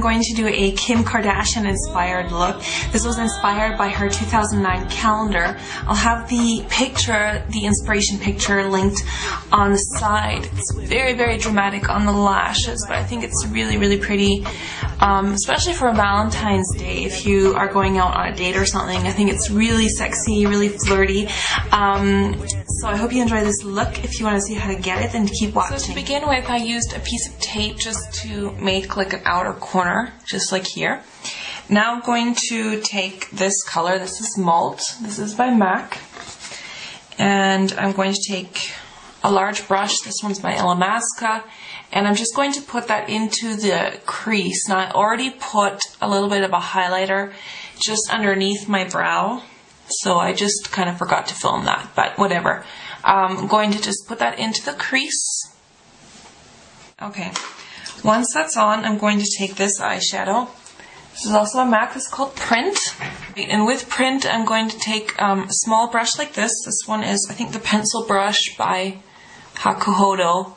going to do a Kim Kardashian inspired look. This was inspired by her 2009 calendar. I'll have the picture, the inspiration picture, linked on the side. It's very, very dramatic on the lashes, but I think it's really, really pretty, especially for Valentine's Day. If you are going out on a date or something, I think it's really sexy, really flirty. So I hope you enjoy this look. If you want to see how to get it, then keep watching. So to begin with, I used a piece of tape just to make like an outer corner, just like here. Now I'm going to take this color. This is Malt. This is by MAC. And I'm going to take a large brush. This one's by Alamasca. And I'm just going to put that into the crease. Now I already put a little bit of a highlighter just underneath my brow. So I just kind of forgot to film that, but whatever. I'm going to just put that into the crease. Okay. Once that's on, I'm going to take this eyeshadow. This is also a MAC. This is called Print. And with Print, I'm going to take a small brush like this. This one is, I think, the pencil brush by Hakuhodo.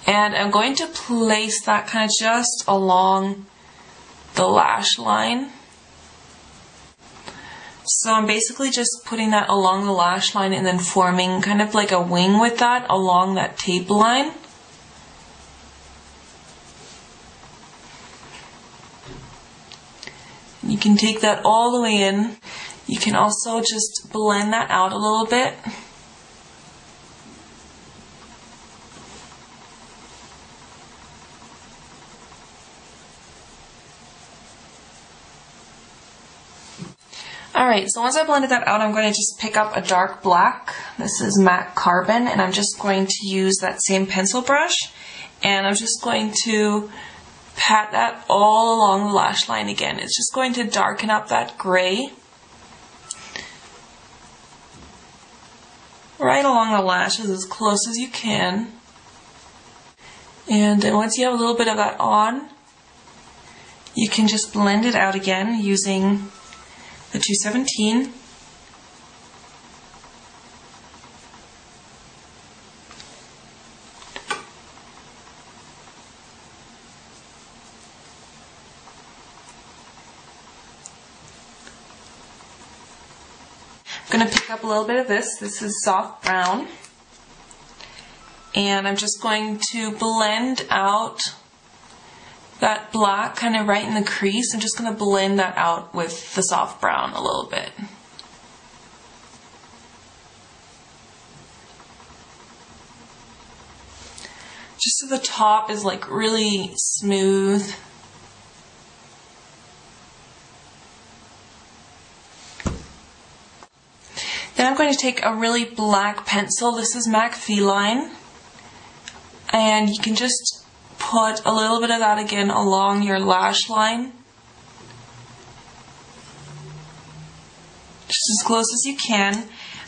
And I'm going to place that kind of just along the lash line. So I'm basically just putting that along the lash line and then forming kind of like a wing with that along that tape line. You can take that all the way in. You can also just blend that out a little bit. Alright, so once I blended that out, I'm going to just pick up a dark black. This is MAC Carbon, and I'm just going to use that same pencil brush, and I'm just going to pat that all along the lash line again. It's just going to darken up that gray right along the lashes as close as you can. And then once you have a little bit of that on, you can just blend it out again using the 217. I'm going to pick up a little bit of this. This is soft brown. And I'm just going to blend out that black kind of right in the crease. I'm just going to blend that out with the soft brown a little bit. Just so the top is like really smooth. Then I'm going to take a really black pencil. This is MAC Feline. And you can just put a little bit of that again along your lash line. Just as close as you can.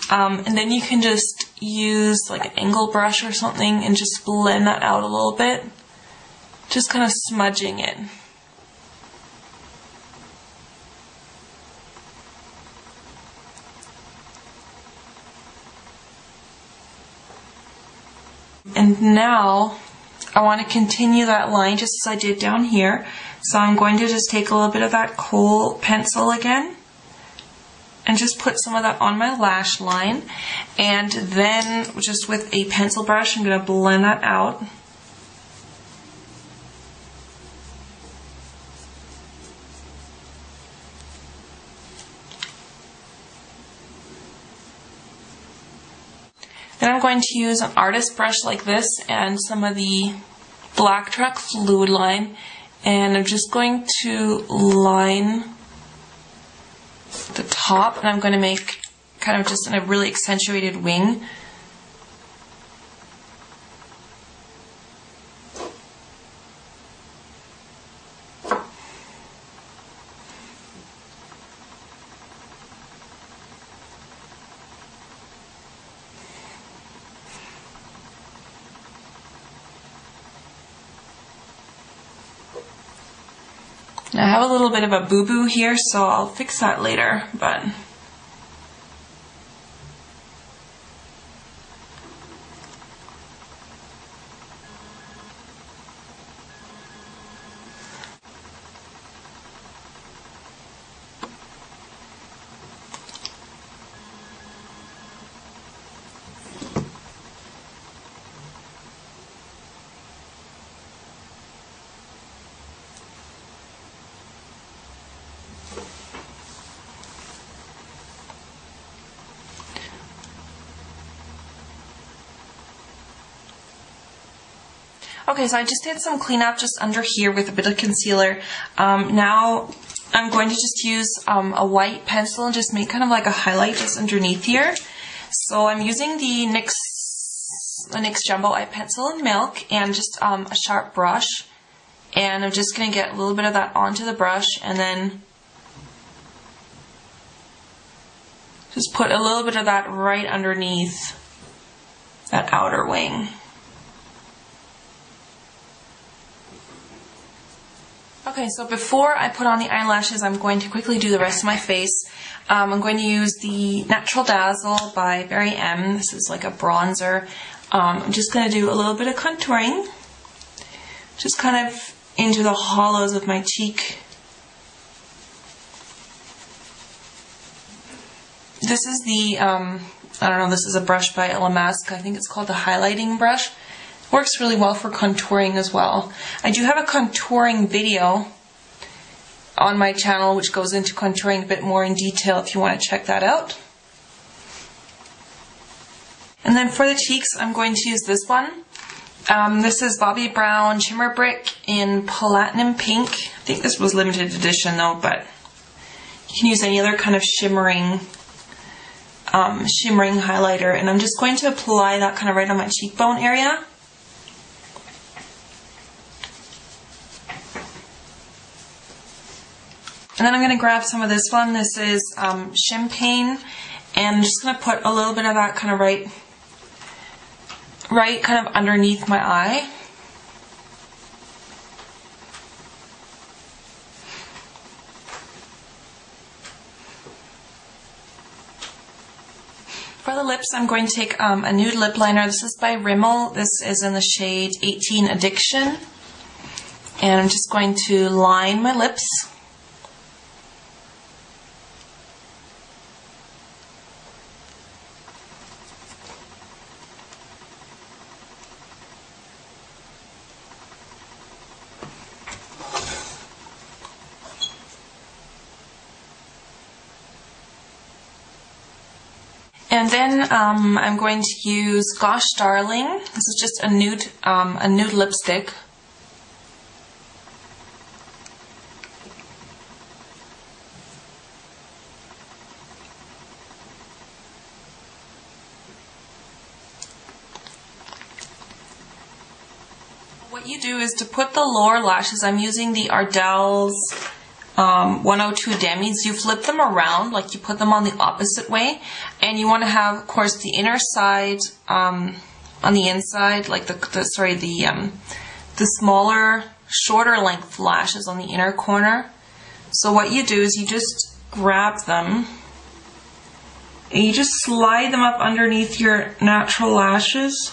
And then you can just use like an angle brush or something and just blend that out a little bit. Just kind of smudging it. And now I want to continue that line just as I did down here. So I'm going to just take a little bit of that Kohl pencil again and just put some of that on my lash line. And then just with a pencil brush, I'm going to blend that out. Then I'm going to use an artist brush like this and some of the Black Truck Fluid Line, and I'm just going to line the top, and I'm going to make kind of just a really accentuated wing. I have a little bit of a boo-boo here, so I'll fix that later, but Okay, so I just did some cleanup just under here with a bit of concealer. Now I'm going to just use a white pencil and just make kind of like a highlight just underneath here. So I'm using the NYX Jumbo Eye Pencil in Milk and just a sharp brush. And I'm just going to get a little bit of that onto the brush and then just put a little bit of that right underneath that outer wing. Okay, so before I put on the eyelashes, I'm going to quickly do the rest of my face. I'm going to use the Natural Dazzle by Barry M. This is like a bronzer. I'm just going to do a little bit of contouring, just kind of into the hollows of my cheek. This is the, I don't know, this is a brush by La Masque. I think it's called the highlighting brush. Works really well for contouring as well. I do have a contouring video on my channel which goes into contouring a bit more in detail if you want to check that out. And then for the cheeks, I'm going to use this one. This is Bobbi Brown Shimmer Brick in Platinum Pink. I think this was limited edition though, but you can use any other kind of shimmering highlighter. And I'm just going to apply that kind of right on my cheekbone area. And then I'm going to grab some of this one. This is Champagne, and I'm just going to put a little bit of that kind of right kind of underneath my eye. For the lips, I'm going to take a nude lip liner. This is by Rimmel. This is in the shade 18 Addiction. And I'm just going to line my lips. And then I'm going to use Gosh Darling. This is just a nude lipstick. What you do is to put the lower lashes, I'm using the Ardell's 102 Demis. You flip them around, like you put them on the opposite way, and you want to have, of course, the inner side on the inside, like the smaller, shorter length lashes on the inner corner. So what you do is you just grab them and you just slide them up underneath your natural lashes,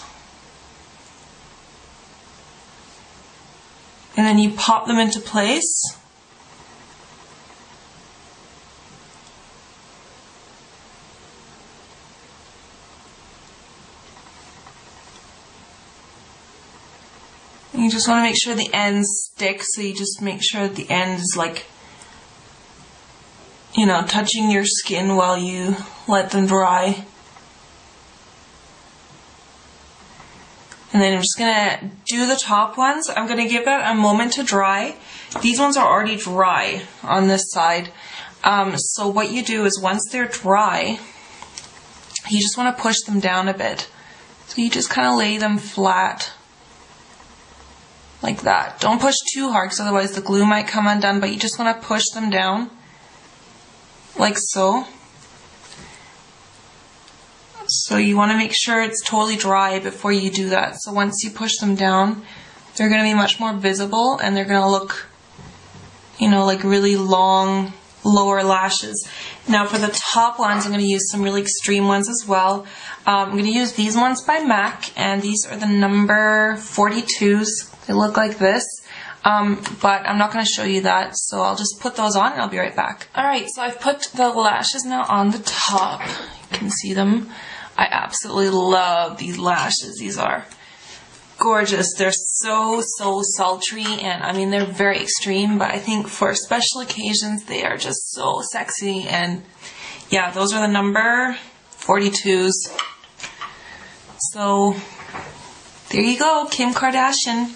and then you pop them into place. You just want to make sure the ends stick, so you just make sure the end is like, you know, touching your skin while you let them dry. And then I'm just going to do the top ones. I'm going to give that a moment to dry. These ones are already dry on this side. So what you do is once they're dry, you just want to push them down a bit. So you just kind of lay them flat. Like that. Don't push too hard because otherwise the glue might come undone, but you just want to push them down like so. So you want to make sure it's totally dry before you do that. So once you push them down, they're going to be much more visible and they're going to look, you know, like really long lower lashes. Now for the top ones, I'm going to use some really extreme ones as well. I'm going to use these ones by MAC, and these are the number 42s. They look like this, but I'm not going to show you that, so I'll just put those on and I'll be right back. Alright, so I've put the lashes now on the top. You can see them. I absolutely love these lashes. These are gorgeous. They're so sultry, and I mean, they're very extreme, but I think for special occasions they are just so sexy. And yeah, those are the number 42s. So there you go, Kim Kardashian.